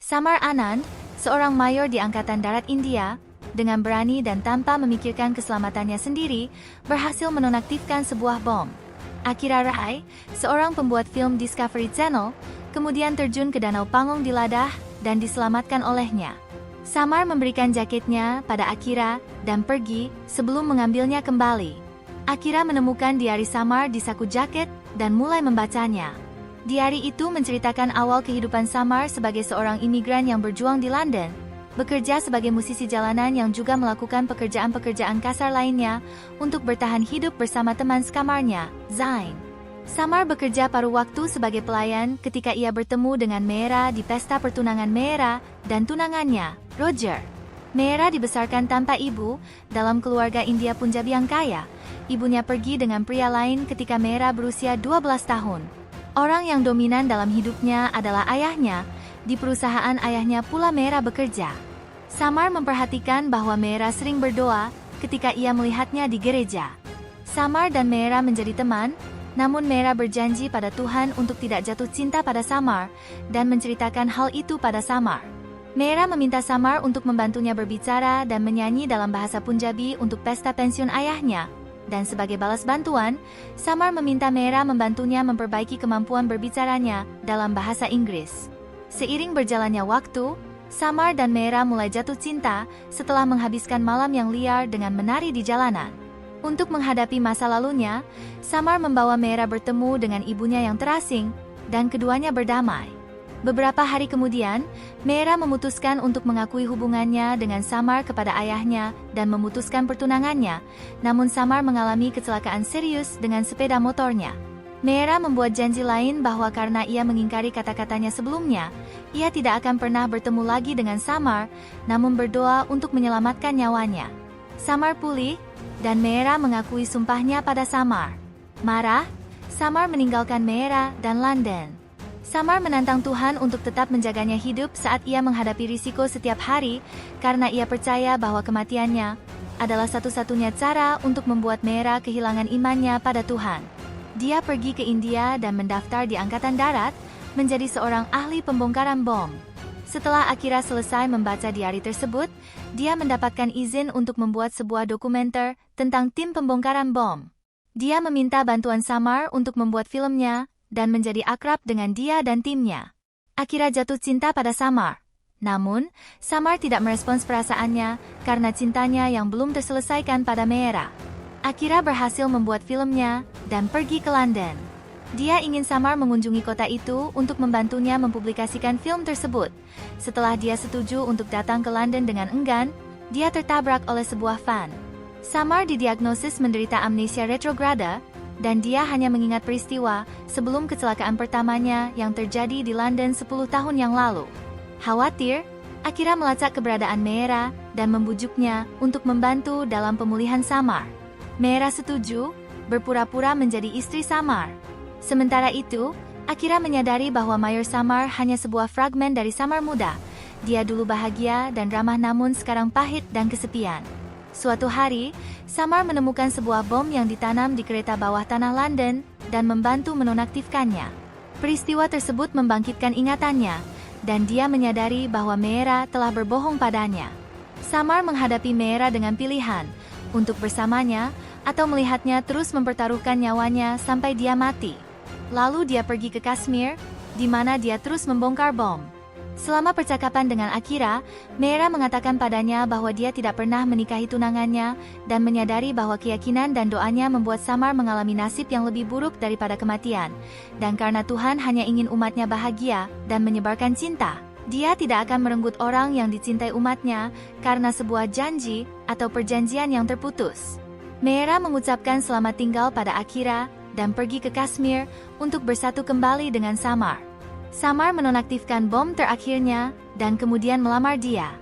Samar Anand, seorang mayor di Angkatan Darat India, dengan berani dan tanpa memikirkan keselamatannya sendiri, berhasil menonaktifkan sebuah bom. Akira Rai, seorang pembuat film Discovery Channel, kemudian terjun ke Danau Pangong di Ladakh dan diselamatkan olehnya. Samar memberikan jaketnya pada Akira dan pergi sebelum mengambilnya kembali. Akira menemukan diari Samar di saku jaket dan mulai membacanya. Diari itu menceritakan awal kehidupan Samar sebagai seorang imigran yang berjuang di London, bekerja sebagai musisi jalanan yang juga melakukan pekerjaan-pekerjaan kasar lainnya untuk bertahan hidup bersama teman sekamarnya, Zain. Samar bekerja paruh waktu sebagai pelayan ketika ia bertemu dengan Meera di pesta pertunangan Meera dan tunangannya, Roger. Meera dibesarkan tanpa ibu dalam keluarga India Punjabi yang kaya. Ibunya pergi dengan pria lain ketika Meera berusia 12 tahun. Orang yang dominan dalam hidupnya adalah ayahnya. Di perusahaan ayahnya pula Meera bekerja. Samar memperhatikan bahwa Meera sering berdoa ketika ia melihatnya di gereja. Samar dan Meera menjadi teman, namun Meera berjanji pada Tuhan untuk tidak jatuh cinta pada Samar dan menceritakan hal itu pada Samar. Meera meminta Samar untuk membantunya berbicara dan menyanyi dalam bahasa Punjabi untuk pesta pensiun ayahnya. Dan sebagai balas bantuan, Samar meminta Meera membantunya memperbaiki kemampuan berbicaranya dalam bahasa Inggris. Seiring berjalannya waktu, Samar dan Meera mulai jatuh cinta setelah menghabiskan malam yang liar dengan menari di jalanan. Untuk menghadapi masa lalunya, Samar membawa Meera bertemu dengan ibunya yang terasing, dan keduanya berdamai. Beberapa hari kemudian, Meera memutuskan untuk mengakui hubungannya dengan Samar kepada ayahnya dan memutuskan pertunangannya, namun Samar mengalami kecelakaan serius dengan sepeda motornya. Meera membuat janji lain bahwa karena ia mengingkari kata-katanya sebelumnya, ia tidak akan pernah bertemu lagi dengan Samar, namun berdoa untuk menyelamatkan nyawanya. Samar pulih, dan Meera mengakui sumpahnya pada Samar. Marah, Samar meninggalkan Meera dan London. Samar menantang Tuhan untuk tetap menjaganya hidup saat ia menghadapi risiko setiap hari, karena ia percaya bahwa kematiannya adalah satu-satunya cara untuk membuat Meera kehilangan imannya pada Tuhan. Dia pergi ke India dan mendaftar di Angkatan Darat, menjadi seorang ahli pembongkaran bom. Setelah Akira selesai membaca diari tersebut, dia mendapatkan izin untuk membuat sebuah dokumenter tentang tim pembongkaran bom. Dia meminta bantuan Samar untuk membuat filmnya, dan menjadi akrab dengan dia dan timnya. Akira jatuh cinta pada Samar. Namun, Samar tidak merespons perasaannya karena cintanya yang belum terselesaikan pada Meera. Akira berhasil membuat filmnya dan pergi ke London. Dia ingin Samar mengunjungi kota itu untuk membantunya mempublikasikan film tersebut. Setelah dia setuju untuk datang ke London dengan enggan, dia tertabrak oleh sebuah van. Samar didiagnosis menderita amnesia retrograda, dan dia hanya mengingat peristiwa sebelum kecelakaan pertamanya yang terjadi di London 10 tahun yang lalu. Khawatir, Akira melacak keberadaan Meera dan membujuknya untuk membantu dalam pemulihan Samar. Meera setuju, berpura-pura menjadi istri Samar. Sementara itu, Akira menyadari bahwa Mayor Samar hanya sebuah fragmen dari Samar muda. Dia dulu bahagia dan ramah namun sekarang pahit dan kesepian. Suatu hari, Samar menemukan sebuah bom yang ditanam di kereta bawah tanah London dan membantu menonaktifkannya. Peristiwa tersebut membangkitkan ingatannya, dan dia menyadari bahwa Meera telah berbohong padanya. Samar menghadapi Meera dengan pilihan, untuk bersamanya, atau melihatnya terus mempertaruhkan nyawanya sampai dia mati. Lalu dia pergi ke Kashmir, di mana dia terus membongkar bom. Selama percakapan dengan Akira, Meera mengatakan padanya bahwa dia tidak pernah menikahi tunangannya, dan menyadari bahwa keyakinan dan doanya membuat Samar mengalami nasib yang lebih buruk daripada kematian. Dan karena Tuhan hanya ingin umatnya bahagia dan menyebarkan cinta, dia tidak akan merenggut orang yang dicintai umatnya karena sebuah janji atau perjanjian yang terputus. Meera mengucapkan selamat tinggal pada Akira dan pergi ke Kashmir untuk bersatu kembali dengan Samar. Samar menonaktifkan bom terakhirnya dan kemudian melamar dia.